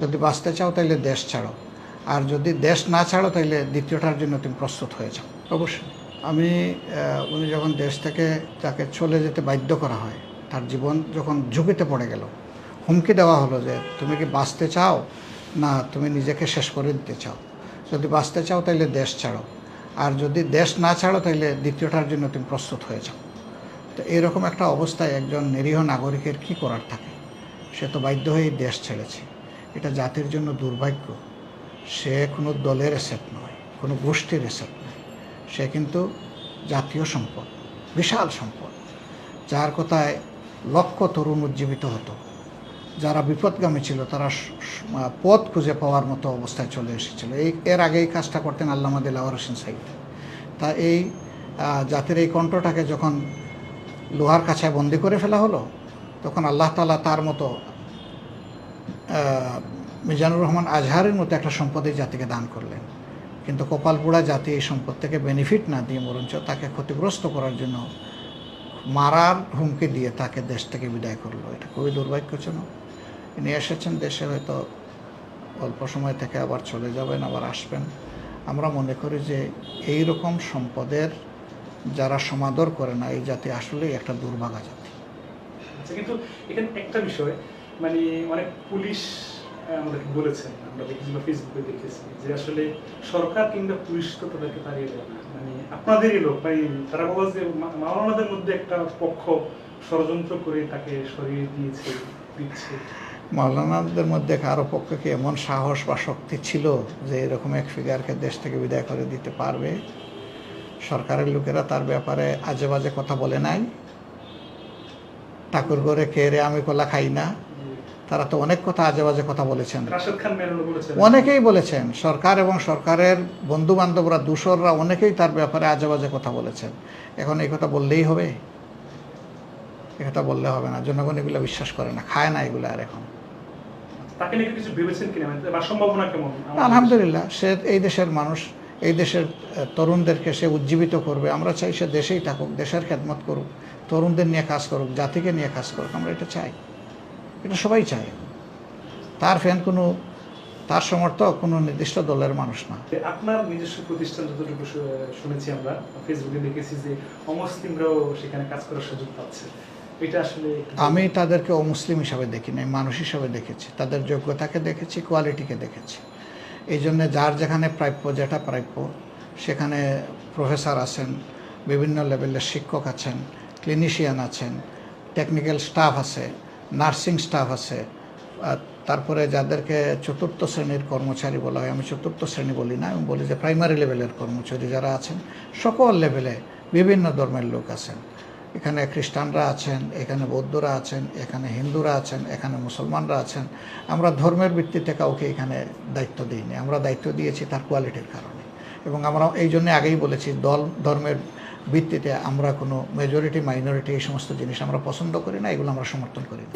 যদি বাঁচতে চাও তাইলে দেশ ছাড়ো, আর যদি দেশ না ছাড়ো তাইলে দ্বিতীয়টার জন্য তুমি প্রস্তুত হয়ে যাও। অবশ্যই আমি উনি যখন দেশ থেকে তাকে চলে যেতে বাধ্য করা হয়, তার জীবন যখন ঝুঁকিতে পড়ে গেল, হুমকি দেওয়া হলো যে তুমি কি বাঁচতে চাও না তুমি নিজেকে শেষ করে দিতে চাও, যদি বাঁচতে চাও তাইলে দেশ ছাড়ো, আর যদি দেশ না ছাড়ো তাইলে দ্বিতীয়টার জন্য তুমি প্রস্তুত হয়ে যাও। তো এরকম একটা অবস্থায় একজন নিরীহ নাগরিকের কি করার থাকে? সে তো বাধ্য হয়েই দেশ ছেড়েছে। এটা জাতির জন্য দুর্ভাগ্য। সে কোনো দলের এসেট নয়, কোনো গোষ্ঠীর এসেট নয়, সে কিন্তু জাতীয় সম্পদ, বিশাল সম্পদ, যার কথায় লক্ষ তরুণ উজ্জীবিত হতো। যারা বিপদগামী ছিল তারা পথ খুঁজে পাওয়ার মতো অবস্থায় চলে এসেছিল। এর আগে এই কাজটা করতেন আল্লামা দিলওয়ার হোসেন সাঈদ। তা এই জাতির এই কণ্ঠটাকে যখন লোহার কাছায় বন্দি করে ফেলা হলো, তখন আল্লাহ তাআলা তার মতো মিজানুর রহমান আজহারের মতো একটা সম্পদ এই জাতিকে দান করলেন। কিন্তু কপালপোড়া জাতি এই সম্পদ থেকে বেনিফিট না দিয়ে বরঞ্চ তাকে ক্ষতিগ্রস্ত করার জন্য মারার হুমকি দিয়ে তাকে দেশ থেকে বিদায় করলো। এটা খুবই দুর্ভাগ্যজনক। তিনি এসেছেন দেশে, হয়তো অল্প সময় থেকে আবার চলে যাবেন, আবার আসবেন। আমরা মনে করি যে এই রকম সম্পদের যারা সমাদর করে না, এই জাতি আসলেই একটা দুর্ভাগা জাতি। কিন্তু এখানে একটা বিষয়, মানে অনেক পুলিশ আমাদেরকে বলেছেন, আমরা দেখেছি বা ফেসবুকে দেখেছি যে আসলে সরকার কিংবা পুলিশ তো তাদেরকে তাড়িয়ে দেয় না, মানে আপনাদেরই লোক, মানে তারা বলে যে মাওলানাদের মধ্যে একটা পক্ষ ষড়যন্ত্র করে তাকে সরিয়ে দিচ্ছে। মাওলানাদের মধ্যে কারো পক্ষে কি এমন সাহস বা শক্তি ছিল যে এরকম এক ফিগারকে দেশ থেকে বিদায় করে দিতে পারবে? সরকারের লোকেরা তার ব্যাপারে আজে বাজে কথা বলে নাই? ঠাকুর ঘরে খেয়ে রে আমি কলা খাই না, তারা তো অনেক কথা আজে বাজে কথা বলেছেন, অনেকেই বলেছেন। সরকার এবং সরকারের বন্ধু বান্ধবরা, দূষররা অনেকেই তার ব্যাপারে আজে বাজে কথা বলেছেন। এখন এই কথা বললেই হবে? এ কথা বললে হবে না। জনগণ এগুলো বিশ্বাস করে না, খায় না এগুলো। আর এখন তাকে নিয়ে কিছু ভেবেছেন কিনা, বা সম্ভাবনা কেমন? আলহামদুলিল্লাহ, সে এই দেশের মানুষ, এই দেশের তরুণদেরকে সে উজ্জীবিত করবে। আমরা চাই সে দেশেই থাকুক, দেশের খেদমত করুক, তরুণদের নিয়ে কাজ করুক, জাতিকে নিয়ে কাজ করুক। আমরা এটা চাই, এটা সবাই চায়। তার ফ্যান কোনো, তার সমর্থক কোনো নির্দিষ্ট দলের মানুষ না। আপনার নিজস্ব প্রতিষ্ঠান যতটুকু শুনেছি, আমরা ফেসবুকে দেখেছি যে অমুসলিমরাও সেখানে কাজ করার সুযোগ পাচ্ছে। এটা আসলে আমি তাদেরকে অমুসলিম হিসাবে দেখি নাই, মানুষ হিসাবে দেখেছি। তাদের যোগ্যতাকে দেখেছি, কোয়ালিটিকে দেখেছি। এই জন্যে যার যেখানে প্রাপ্য, যেটা প্রাপ্য, সেখানে প্রফেসর আছেন, বিভিন্ন লেভেলের শিক্ষক আছেন, ক্লিনিশিয়ান আছেন, টেকনিক্যাল স্টাফ আছে, নার্সিং স্টাফ আছে, তারপরে যাদেরকে চতুর্থ শ্রেণীর কর্মচারী বলা হয়, আমি চতুর্থ শ্রেণী বলি না, আমি বলি যে প্রাইমারি লেভেলের কর্মচারী যারা আছেন, সকল লেভেলে বিভিন্ন ধর্মের লোক আছেন। এখানে খ্রিস্টানরা আছেন, এখানে বৌদ্ধরা আছেন, এখানে হিন্দুরা আছেন, এখানে মুসলমানরা আছেন। আমরা ধর্মের ভিত্তিতে কাউকে এখানে দায়িত্ব দিইনি, আমরা দায়িত্ব দিয়েছি তার কোয়ালিটির কারণে। এবং আমরা এই জন্যে আগেই বলেছি, দল ধর্মের ভিত্তিতে আমরা কোনো মেজরিটি মাইনরিটি এই সমস্ত জিনিস আমরা পছন্দ করি না, এগুলো আমরা সমর্থন করি না।